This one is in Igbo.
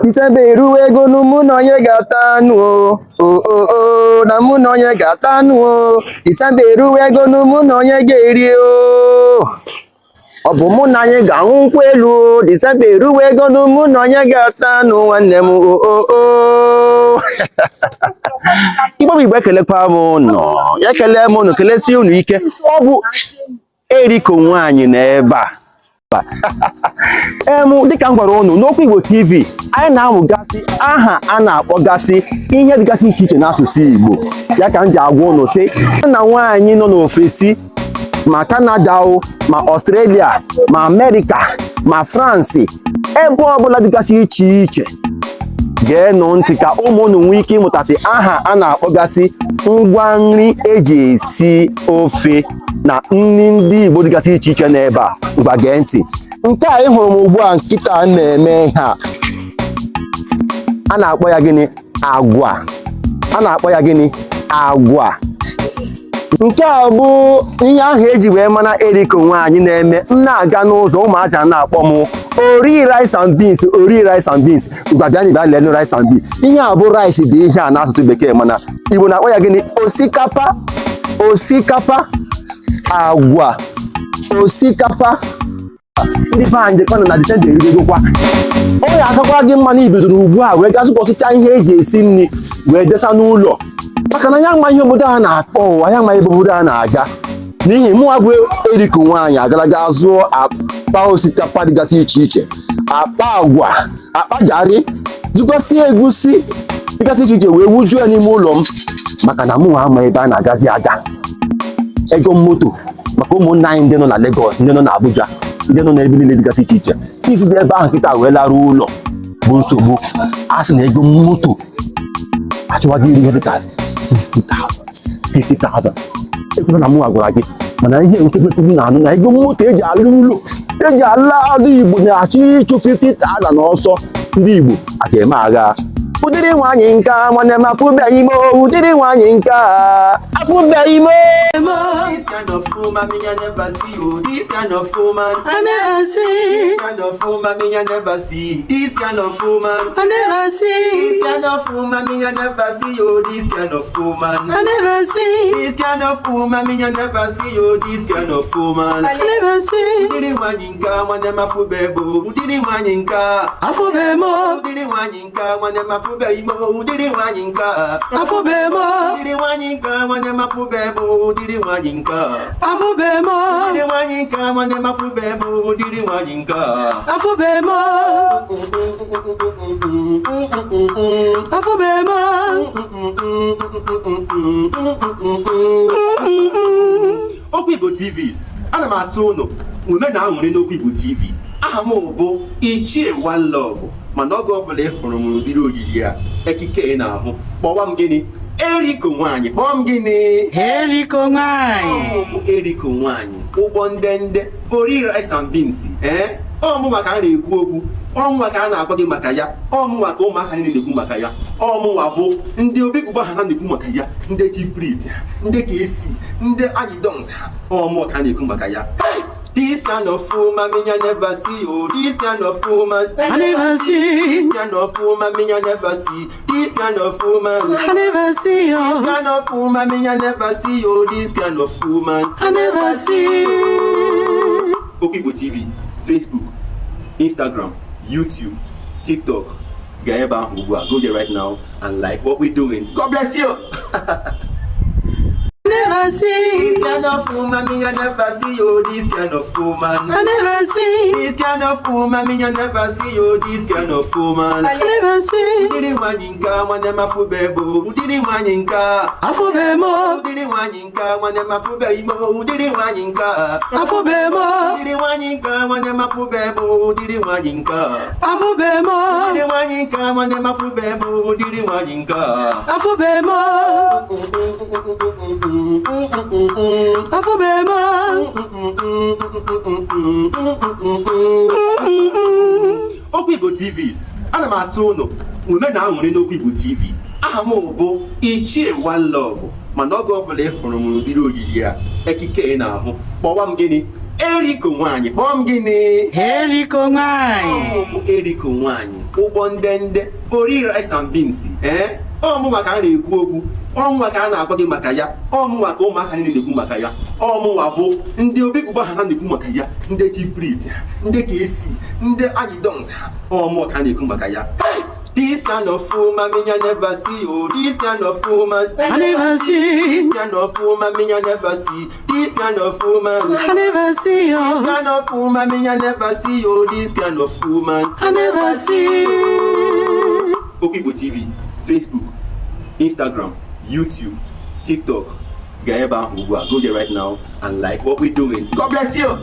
Disemba eruwe ego mụ na onye ga-ata anụ o na mụ na onye ga-ata anụ o. Disemba eruwe ego mụ na onye ga-eri o. Ọ bụ mụ na anyị ga-aṅụ nkwụ elu o. Disemba eruwe ego mụ na onye ga-ata anụ nwanne m o. Igbo bụ Igbo ekelekwa m nọ ya ekele m unu kelesi unu ike. Ọ bụ ERICO Nwanyị n'ebe a. Dịka m gwara unu n'Okwu Igbo TV anyị na-amụgasị aha a na-akpọgasị ihe dịgasị iche iche n'asụsụ Igbo. Ya ka m ji agwa unu sị na nwaanyị nọ n'ofesi ma Canada o ma Australia ma America ma France ebe ọbụla dịgasị iche iche geenụ ntị ka ụmụ unu nwee ike ịmụtasị aha a na-akpọgasị ngwa nri eji esi ofe na nri ndị Igbo dịgasị iche iche n'ebe a. Ngwa gee ntị. Nke a ị hụrụ m ugbu a nkịta na-eme ihe a na-akpọ ya gịnị? Agwa. A na-akpọ ya gịnị? Agwa. Nke a bụ ihe ahụ eji wee mana ERICO Nwanyị na-eme. M na-aga n'ụzọ ụmụazị a na-akpọ m ori rice and beans, ori rice and beans. Ngwa bịa n'Igbo lelu rice and beans. Ihe a bụ rice dị ihe a n'asụsụ Bekee mana Igbo na-akpọ ya gịnị? Osikapa. Osikapa. Agwa. Osikapa. Ndị be anyị jekwa na Disemba eridogokwa. Ọ ya akakwa gị mma na ibidoro ugbu a wee gasịkwa ọtụcha ihe eji esi nri wee desa n'ụlọ maka na ya ma ihe obodo a na-akpọ ụwa ya ma ebe obodo a na-aga. N'ihi mụnwa bụ ERICO Nwanyị agara ga zụọ akpa osikapa dịgasị iche iche, akpa agwa, akpa garị, zụkwasị egusi dịgasị iche iche wee wujuo n'ime ụlọ m maka na mụnwa ama ebe a na-agazi aga. Ego moto maka ụmụnna anyị ndị nọ na Lagos, ndị nọ na Abuja, ndị nọ n'ebe niile dịgasị iche iche isi dị ebe ahụ nkịta wee laruo ụlọ bụ nsogbu. A sị na ego moto achọwaghị iri ihe dịka 50,000. Ekwela na mụ gwara gị mana ihe nke kwekwu na-anụ na ego moto eji alụ ụlọ eji ala ndị Igbo na-achọ ịchụ 50,000 n'ọsọ. Ndị Igbo a ga-eme agha. Ụdịrị nwaanyị nka nwanne m afụbeghị m o. Ụdịrị nwaanyị nka afụbeghị m o. This kind of woman me I never see you. This kind of woman I never see. This kind of woman me I never see. This kind of woman I never see. This kind of woman me I never see you. This kind of woman I never see. This kind of woman me I never see you. This kind of woman I never see. Udiri wanyinka mwane mafubebo. Udiri wanyinka afubemo. Udiri wanyinka mwane mafubemo. Udiri wanyinka afubemo. Udiri wanyinka mwane mafubemo. Udiri wanyinka afubemo. Udiri wanyinka mwane mafubemo. Udiri wanyinka afubemo. Afubemo. Okwu Igbo TV ana m asụ unu ume na aṅụrị n'Okwu Igbo TV. Aha m bụ Ichie One Love mana oge ọbụla ị hụrụ m n'ụdịrị oyiyi a ekike ị na-ahụ kpọwa m gịnị? ERICO Nwanyị. Kpọọ m gịnị? ERICO Nwanyị. Ọ bụ ERICO Nwanyị ụgbọ ndende ori rice and beans. Ọmụnwa ka a na-ekwu okwu, ọmụnwa ka a na-agwa gị maka ya, ọmụnwa ka ụmụaka niile na-ekwu maka ya, ọmụnwa bụ ndị obi Igbo ha na-ekwu maka ya, ndị chief priest, ndị KC, ndị ajidons, ọmụnwa ka a na-ekwu maka ya. This kind of woman me I never see. Oh, this kind of woman I never see. This kind of woman me I never see. This kind of woman I never see. This kind of woman me I never see. Oh, this kind of woman I never see. Okwu Igbo TV, Facebook, Instagram, YouTube, TikTok. Gaa ebe ahụ ugbu a. Go there right now and like what we're doing. God bless you. Never see. This kind of woman me I never see. Oh, this kind of woman I never see. This kind of woman me I never see. Oh, this kind of woman I never see. Udiri wanyinka mwane mafubebo. Udiri wanyinka afubemo. Udiri wanyinka mwane mafubebo. Udiri wanyinka afubemo. Udiri wanyinka mwane mafubebo. Udiri wanyinka afubemo. Udiri wanyinka mwane mafubebo. Udiri wanyinka afubemo. Afubemo. Okwu Igbo TV ana m asụ unu ume na aṅụrị n'Okwu Igbo TV. Aha m bụ Ichie One Love mana oge ọbụla ị hụrụ m n'ụdịrị oyiyi a ekike ị na-ahụ kpọwa m gịnị? ERICO Nwanyị. Kpọm gịnị? ERICO Nwanyị. ERICO Nwanyị. Ụgbọ ndende ori rice and beans. Ọmụnwa ka a na-ekwu okwu. Ọmụnwa ka a na-agwa gị maka ya. Ọmụnwa ka ụmụaka niile na-ekwu maka ya. Ọmụnwa bụ ndị obi Igbo ha na-ekwu maka ya. Ndị chief priest, ndị KC, ndị ajidons. Ọmụnwa ka a na-ekwu maka ya. This kind of woman me I never see. Oh, this kind of woman I never see. This kind of woman me I never see. This kind of woman I never see. This Oh, kind of woman me I never see. Oh, this kind of woman I never see. Okigbo TV, Facebook, Instagram, YouTube, TikTok. Go there right now and like what we're doing. God bless you.